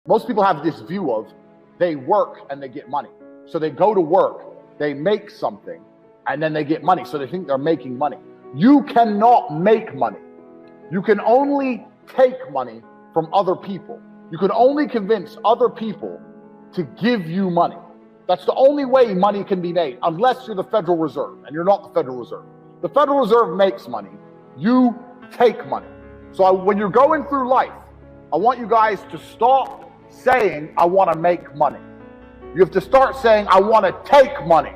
Most people have this view of they work and they get money. So they go to work, they make something, and then they get money. So they think they're making money. You cannot make money. You can only take money from other people. You can only convince other people to give you money. That's the only way money can be made, unless you're the Federal Reserve, and you're not the Federal Reserve. The Federal Reserve makes money. You take money. So when you're going through life, I want you guys to stop saying, I want to make money. You have to start saying, I want to take money.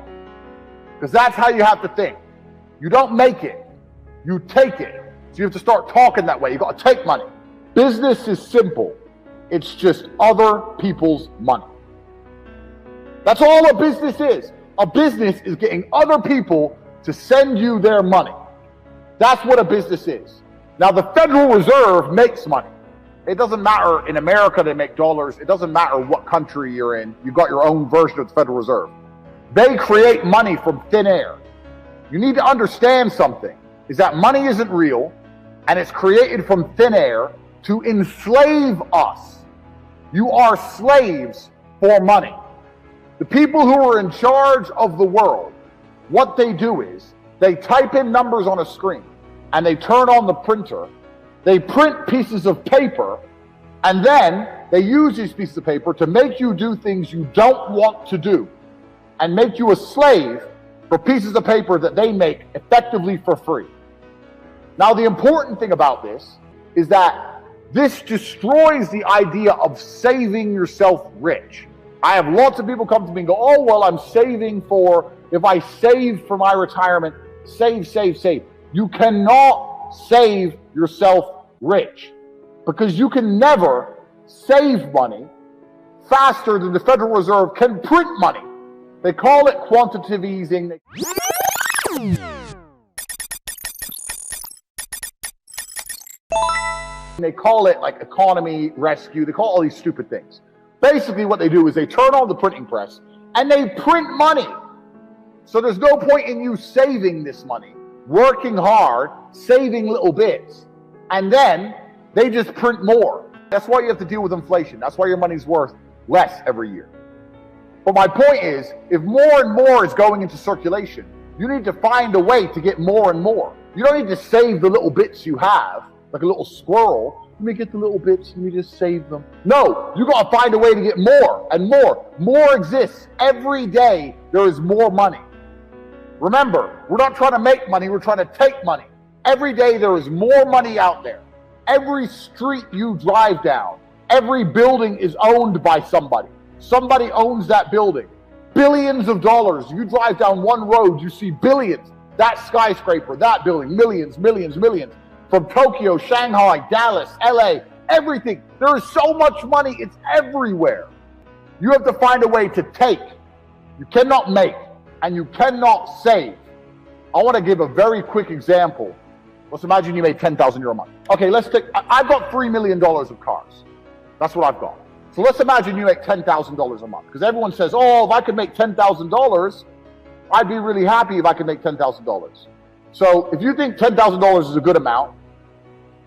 Because that's how you have to think. You don't make it, you take it. So you have to start talking that way. You got to take money. Business is simple. It's just other people's money. That's all a business is. A business is getting other people to send you their money. That's what a business is. Now, the Federal Reserve makes money. It doesn't matter. In America, they make dollars. It doesn't matter what country you're in. You've got your own version of the Federal Reserve. They create money from thin air. You need to understand something, is that money isn't real, and it's created from thin air to enslave us. You are slaves for money. The people who are in charge of the world, what they do is they type in numbers on a screen and they turn on the printer. They print pieces of paper, and then they use these pieces of paper to make you do things you don't want to do and make you a slave for pieces of paper that they make effectively for free. Now, the important thing about this is that this destroys the idea of saving yourself rich. I have lots of people come to me and go, oh, well, I'm saving for, if I save for my retirement, save. You cannot save yourself rich because you can never save money faster than the Federal Reserve can print money. They call it quantitative easing. They call it like economy rescue. They call all these stupid things. Basically what they do is they turn on the printing press and they print money. So there's no point in you saving this money, working hard, saving little bits, and then they just print more. That's why you have to deal with inflation. That's why your money's worth less every year. But my point is, if more and more is going into circulation, you need to find a way to get more and more. You don't need to save the little bits you have, like a little squirrel. Let me get the little bits, let me just save them. No, you got to find a way to get more and more. More exists. Every day there is more money. Remember, we're not trying to make money, we're trying to take money. Every day there is more money out there. Every street you drive down, every building is owned by somebody. Somebody owns that building. Billions of dollars. You drive down one road, you see billions. That skyscraper, that building, millions. From Tokyo, Shanghai, Dallas, LA, everything. There is so much money, it's everywhere. You have to find a way to take. You cannot make, and you cannot save. I want to give a very quick example. Let's imagine you made €10,000 a month. Okay, I've got $3 million of cars. That's what I've got. So let's imagine you make $10,000 a month. Because everyone says, oh, if I could make $10,000, I'd be really happy if I could make $10,000. So if you think $10,000 is a good amount,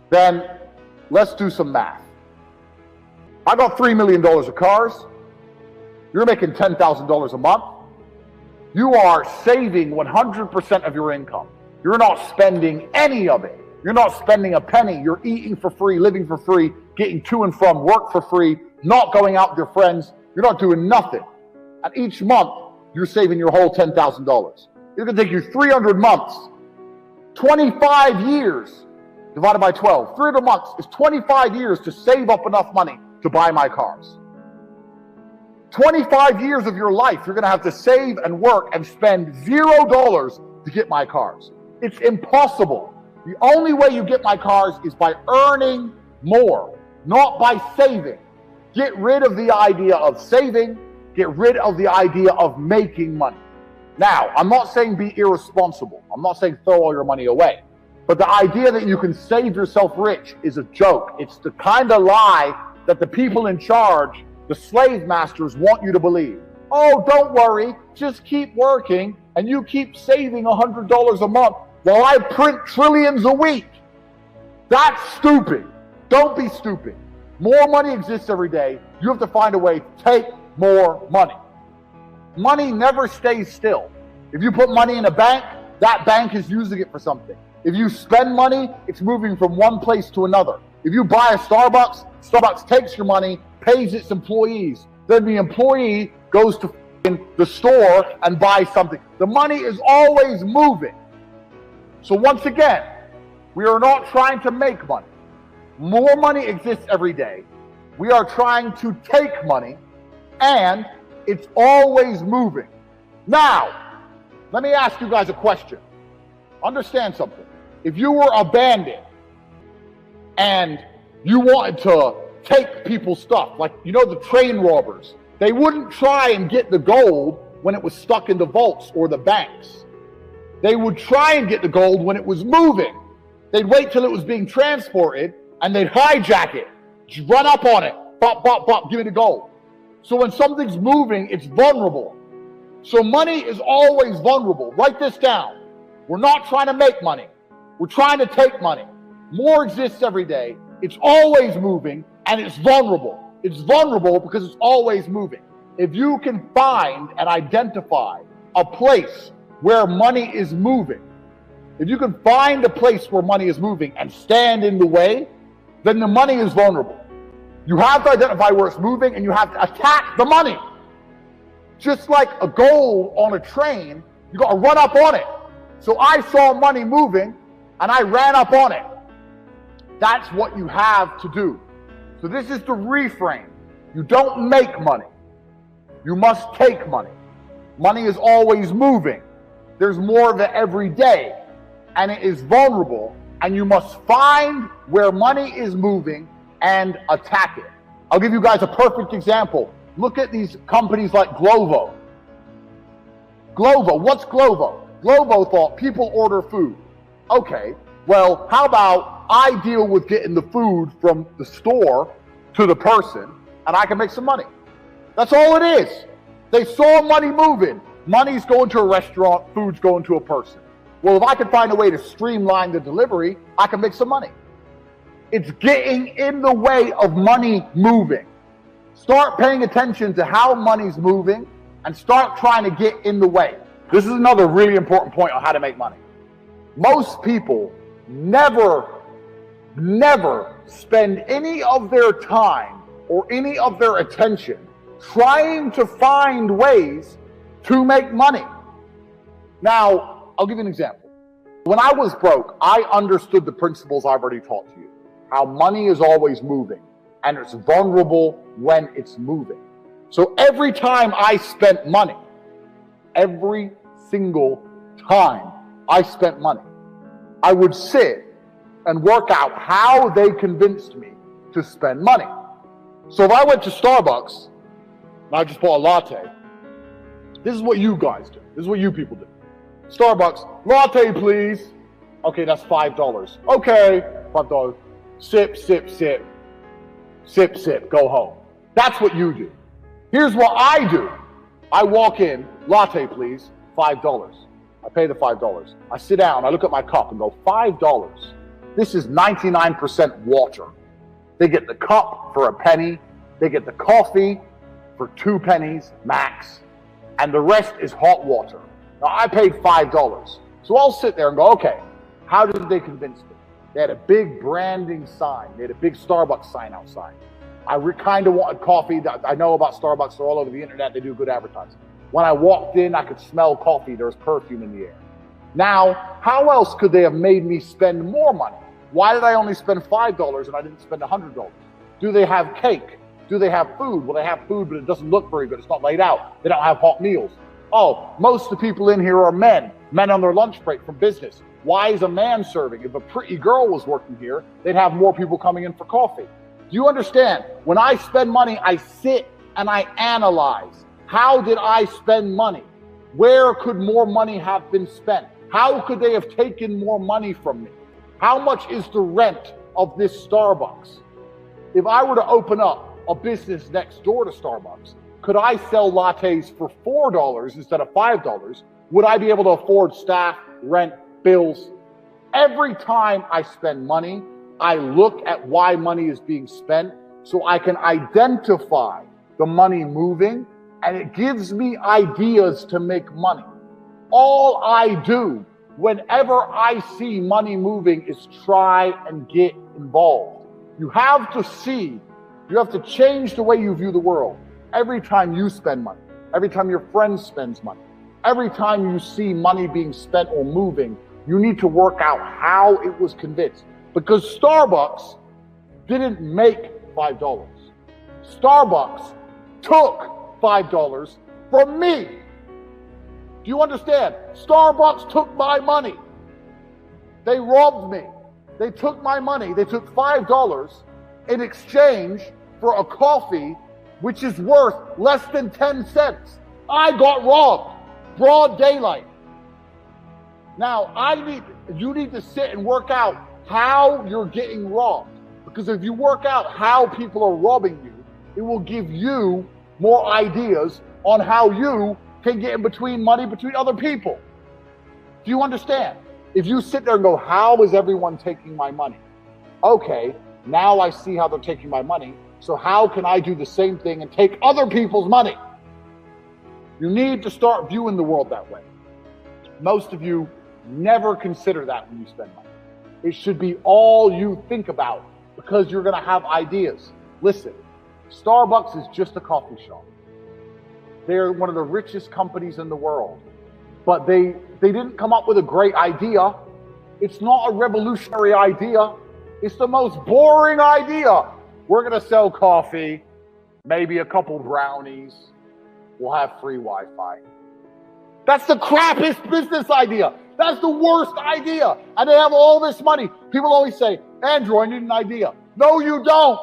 then let's do some math. I got $3 million of cars. You're making $10,000 a month. You are saving 100% of your income. You're not spending any of it. You're not spending a penny. You're eating for free, living for free, getting to and from work for free, not going out with your friends. You're not doing nothing. And each month, you're saving your whole $10,000. It's going to take you 300 months, 25 years, divided by 12. 300 months is 25 years to save up enough money to buy my cars. 25 years of your life, you're going to have to save and work and spend $0 to get my cars. It's impossible. The only way you get my cars is by earning more, not by saving. Get rid of the idea of saving. Get rid of the idea of making money. Now, I'm not saying be irresponsible. I'm not saying throw all your money away. But the idea that you can save yourself rich is a joke. It's the kind of lie that the people in charge, the slave masters, want you to believe. Oh, don't worry. Just keep working and you keep saving $100 a month while I print trillions a week. That's stupid. Don't be stupid. More money exists every day. You have to find a way to take more money. Money never stays still. If you put money in a bank, that bank is using it for something. If you spend money, it's moving from one place to another. If you buy a Starbucks, Starbucks takes your money, pays its employees. Then the employee goes to the store and buys something. The money is always moving. So once again, we are not trying to make money. More money exists every day. We are trying to take money, and it's always moving. Now, let me ask you guys a question. Understand something. If you were a bandit and you wanted to take people's stuff, like, you know, the train robbers, they wouldn't try and get the gold when it was stuck in the vaults or the banks. They would try and get the gold when it was moving. They'd wait till it was being transported and they'd hijack it, run up on it, bop, bop, bop, give me the gold. So when something's moving, it's vulnerable. So money is always vulnerable. Write this down. We're not trying to make money. We're trying to take money. More exists every day. It's always moving, and it's vulnerable. It's vulnerable because it's always moving. If you can find and identify a place where money is moving, if you can find a place where money is moving and stand in the way, then the money is vulnerable. You have to identify where it's moving, and you have to attack the money. Just like a gold on a train, you got to run up on it. So I saw money moving, and I ran up on it. That's what you have to do. So this is the reframe. You don't make money. You must take money. Money is always moving. There's more of it every day, and it is vulnerable, and you must find where money is moving and attack it. I'll give you guys a perfect example. Look at these companies like Glovo. Glovo, what's Glovo? Glovo thought people order food. Okay, well, how about I deal with getting the food from the store to the person, and I can make some money. That's all it is. They saw money moving. Money's going to a restaurant, food's going to a person. Well, if I can find a way to streamline the delivery, I can make some money. It's getting in the way of money moving. Start paying attention to how money's moving and start trying to get in the way. This is another really important point on how to make money. Most people never spend any of their time or any of their attention trying to find ways to make money. Now, I'll give you an example. When I was broke, I understood the principles I've already taught to you. How money is always moving, and it's vulnerable when it's moving. So every time I spent money, every single time I spent money, I would sit and work out how they convinced me to spend money. So if I went to Starbucks and I just bought a latte, this is what you guys do. This is what you people do. Starbucks, latte please. Okay, that's $5. Okay, $5. Sip, sip, sip. Sip, sip, go home. That's what you do. Here's what I do. I walk in, latte please, $5. I pay the $5. I sit down, I look at my cup and go, $5. This is 99% water. They get the cup for a penny. They get the coffee for 2 pennies max. And the rest is hot water. Now I paid $5. So I'll sit there and go, okay, how did they convince me? They had a big branding sign. They had a big Starbucks sign outside. I kind of wanted coffee. I know about Starbucks. They're all over the internet. They do good advertising. When I walked in, I could smell coffee. There was perfume in the air. Now, how else could they have made me spend more money? Why did I only spend $5 and I didn't spend $100? Do they have cake? Do they have food? Well, they have food, but it doesn't look very good. It's not laid out. They don't have hot meals. Oh, most of the people in here are men on their lunch break from business. Why is a man serving? If a pretty girl was working here, they'd have more people coming in for coffee. Do you understand? When I spend money, I sit and I analyze. How did I spend money? Where could more money have been spent? How could they have taken more money from me? How much is the rent of this Starbucks? If I were to open up a business next door to Starbucks, could I sell lattes for $4 instead of $5? Would I be able to afford staff, rent, bills? Every time I spend money, I look at why money is being spent so I can identify the money moving, and it gives me ideas to make money. All I do whenever I see money moving is try and get involved. You have to see, you have to change the way you view the world. Every time you spend money, every time your friend spends money, every time you see money being spent or moving, you need to work out how it was convinced. Because Starbucks didn't make $5. Starbucks took $5 from me. Do you understand? Starbucks took my money. They robbed me. They took my money. They took $5 in exchange for a coffee which is worth less than 10 cents. I got robbed. Broad daylight. Now, you need to sit and work out how you're getting robbed. Because if you work out how people are robbing you, it will give you more ideas on how you can get in between money between other people. Do you understand? If you sit there and go, how is everyone taking my money? Okay, now I see how they're taking my money. So how can I do the same thing and take other people's money? You need to start viewing the world that way. Most of you never consider that when you spend money. It should be all you think about because you're going to have ideas. Listen, Starbucks is just a coffee shop. They're one of the richest companies in the world. But they didn't come up with a great idea. It's not a revolutionary idea. It's the most boring idea. We're going to sell coffee, maybe a couple brownies. We'll have free Wi-Fi. That's the crappiest business idea. That's the worst idea. And they have all this money. People always say, Andrew, I need an idea. No, you don't.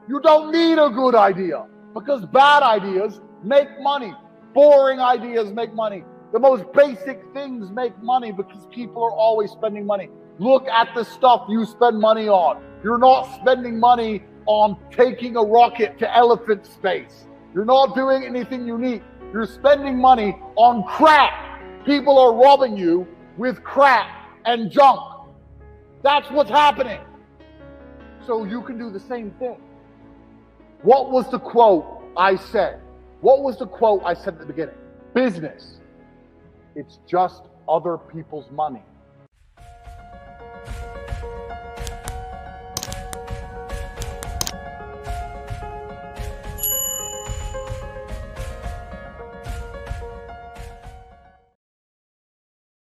You don't need a good idea because bad ideas make money. Boring ideas make money. The most basic things make money because people are always spending money. Look at the stuff you spend money on. You're not spending money on taking a rocket to elephant space. You're not doing anything unique. You're spending money on crap. People are robbing you with crap and junk. That's what's happening. So you can do the same thing. What was the quote I said? What was the quote I said at the beginning? Business. It's just other people's money.